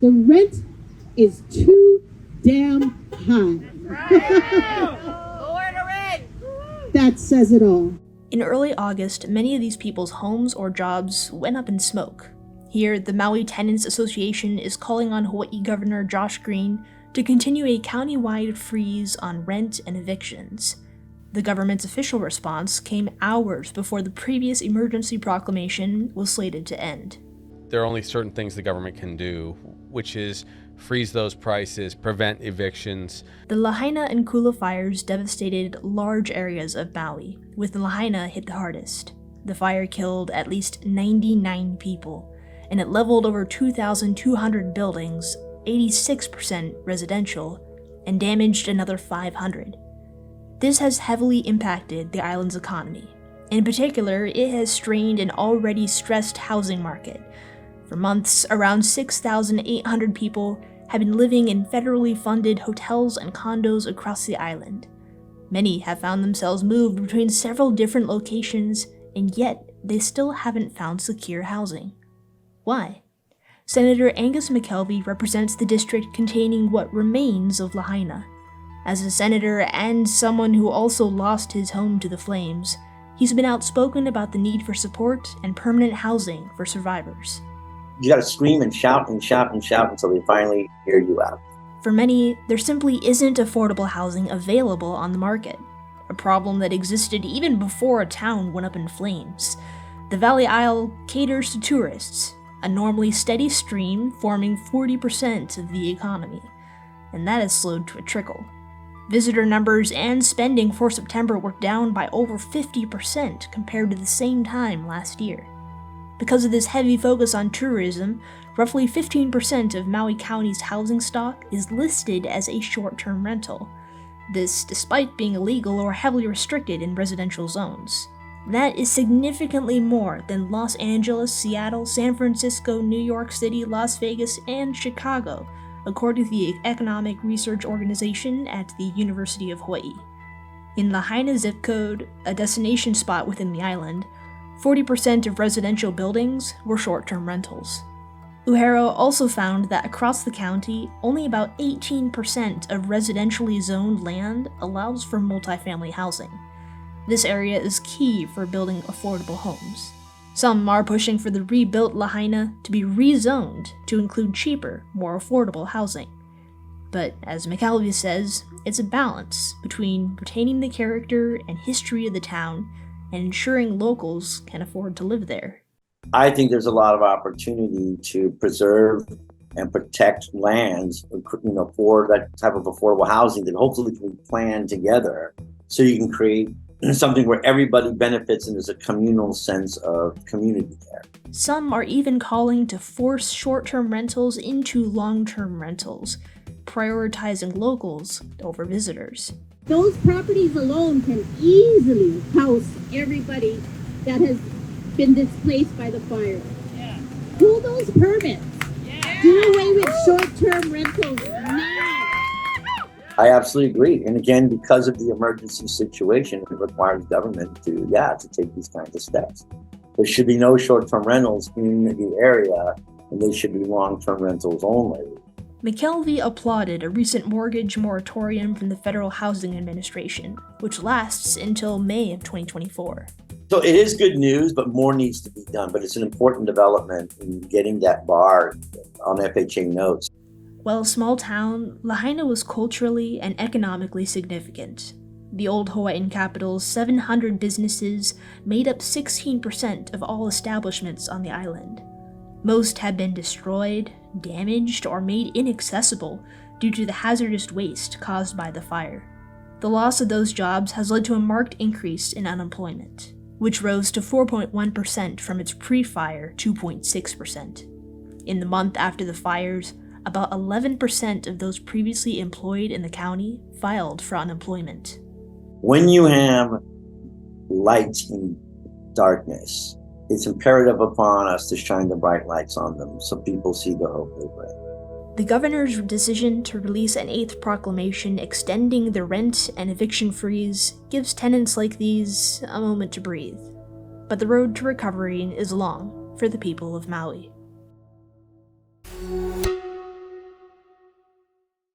The rent is too damn high. That says it all. In early August, many of these people's homes or jobs went up in smoke. Here, the Maui Tenants Association is calling on Hawaii Governor Josh Green to continue a county-wide freeze on rent and evictions. The government's official response came hours before the previous emergency proclamation was slated to end. There are only certain things the government can do, which is freeze those prices, prevent evictions. The Lahaina and Kula fires devastated large areas of Maui, with the Lahaina hit the hardest. The fire killed at least 99 people, and it leveled over 2,200 buildings, 86% residential, and damaged another 500. This has heavily impacted the island's economy. In particular, it has strained an already stressed housing market. For months, around 6,800 people have been living in federally funded hotels and condos across the island. Many have found themselves moved between several different locations, and yet they still haven't found secure housing. Why? Senator Angus McKelvey represents the district containing what remains of Lahaina. As a senator and someone who also lost his home to the flames, he's been outspoken about the need for support and permanent housing for survivors. You gotta scream and shout and shout and shout until they finally hear you out. For many, there simply isn't affordable housing available on the market, a problem that existed even before a town went up in flames. The Valley Isle caters to tourists, a normally steady stream forming 40% of the economy, and that has slowed to a trickle. Visitor numbers and spending for September were down by over 50% compared to the same time last year. Because of this heavy focus on tourism, roughly 15% of Maui County's housing stock is listed as a short-term rental. This despite being illegal or heavily restricted in residential zones. That is significantly more than Los Angeles, Seattle, San Francisco, New York City, Las Vegas, and Chicago, according to the Economic Research Organization at the University of Hawaii. In Lahaina zip code, a destination spot within the island, 40% of residential buildings were short-term rentals. Uhero also found that across the county, only about 18% of residentially zoned land allows for multifamily housing. This area is key for building affordable homes. Some are pushing for the rebuilt Lahaina to be rezoned to include cheaper, more affordable housing. But as McKelvey says, it's a balance between retaining the character and history of the town and ensuring locals can afford to live there. I think there's a lot of opportunity to preserve and protect lands, for that type of affordable housing that hopefully can be planned together so you can create something where everybody benefits and there's a communal sense of community there. Some are even calling to force short-term rentals into long-term rentals, prioritizing locals over visitors. Those properties alone can easily house everybody that has been displaced by the fire. Yeah. Pull those permits. Yeah. Do away with short-term rentals now. I absolutely agree. And again, because of the emergency situation, it requires government to take these kinds of steps. There should be no short-term rentals in the area, and they should be long-term rentals only. McKelvey applauded a recent mortgage moratorium from the Federal Housing Administration, which lasts until May of 2024. So it is good news, but more needs to be done. But it's an important development in getting that bar on FHA notes. While small town, Lahaina was culturally and economically significant. The old Hawaiian capital's 700 businesses made up 16% of all establishments on the island. Most had been destroyed, damaged, or made inaccessible due to the hazardous waste caused by the fire. The loss of those jobs has led to a marked increase in unemployment, which rose to 4.1% from its pre-fire 2.6%. In the month after the fires, about 11% of those previously employed in the county filed for unemployment. When you have light in darkness, it's imperative upon us to shine the bright lights on them so people see the hope they bring. The governor's decision to release an 8th proclamation extending the rent and eviction freeze gives tenants like these a moment to breathe. But the road to recovery is long for the people of Maui.